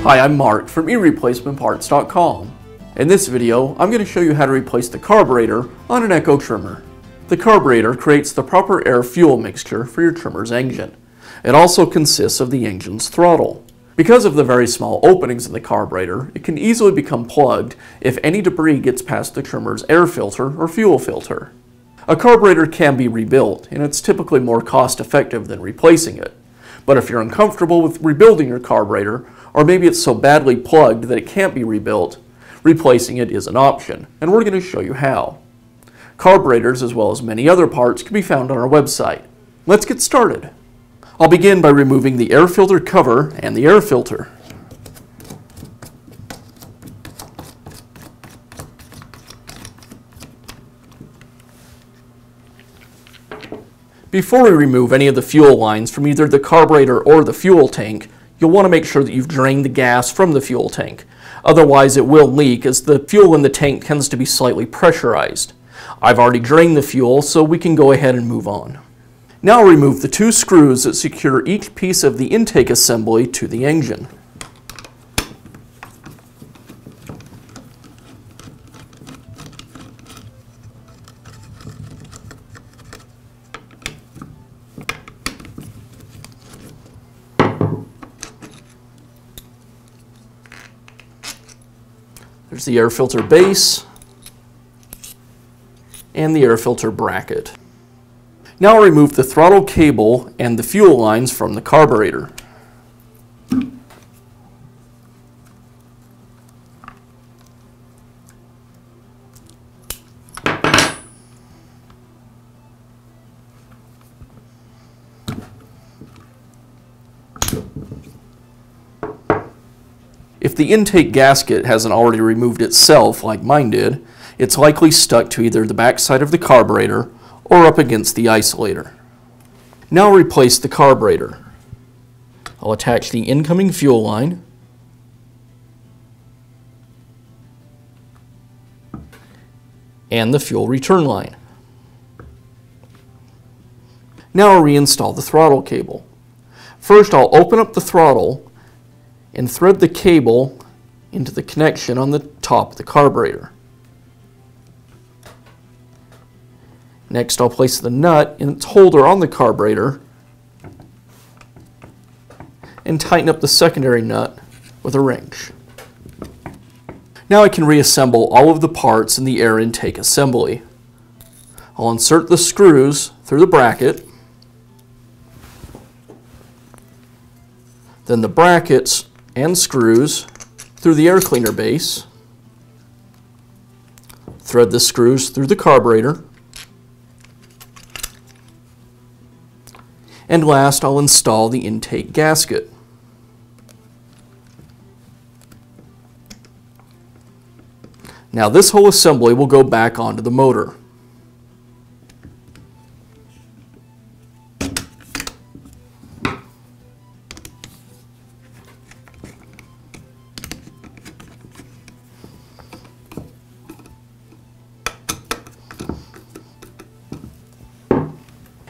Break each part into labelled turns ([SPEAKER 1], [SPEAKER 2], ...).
[SPEAKER 1] Hi, I'm Mark from eReplacementParts.com. In this video, I'm going to show you how to replace the carburetor on an Echo trimmer. The carburetor creates the proper air-fuel mixture for your trimmer's engine. It also consists of the engine's throttle. Because of the very small openings in the carburetor, it can easily become plugged if any debris gets past the trimmer's air filter or fuel filter. A carburetor can be rebuilt, and it's typically more cost-effective than replacing it. But if you're uncomfortable with rebuilding your carburetor, or maybe it's so badly plugged that it can't be rebuilt, replacing it is an option, and we're going to show you how. Carburetors, as well as many other parts, can be found on our website. Let's get started. I'll begin by removing the air filter cover and the air filter. Before we remove any of the fuel lines from either the carburetor or the fuel tank, you'll want to make sure that you've drained the gas from the fuel tank. Otherwise it will leak, as the fuel in the tank tends to be slightly pressurized. I've already drained the fuel, so we can go ahead and move on. Now I'll remove the two screws that secure each piece of the intake assembly to the engine. There's the air filter base and the air filter bracket. Now I'll remove the throttle cable and the fuel lines from the carburetor. If the intake gasket hasn't already removed itself, like mine did, it's likely stuck to either the backside of the carburetor or up against the isolator. Now I'll replace the carburetor. I'll attach the incoming fuel line and the fuel return line. Now I'll reinstall the throttle cable. First, I'll open up the throttle and thread the cable into the connection on the top of the carburetor. Next, I'll place the nut in its holder on the carburetor and tighten up the secondary nut with a wrench. Now I can reassemble all of the parts in the air intake assembly. I'll insert the screws through the bracket, then the brackets and screws through the air cleaner base, thread the screws through the carburetor, and last I'll install the intake gasket. Now this whole assembly will go back onto the motor.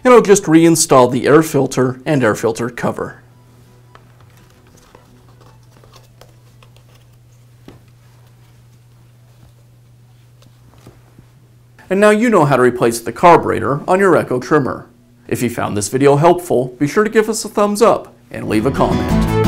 [SPEAKER 1] And I'll just reinstall the air filter and air filter cover. And now you know how to replace the carburetor on your Echo trimmer. If you found this video helpful, be sure to give us a thumbs up and leave a comment.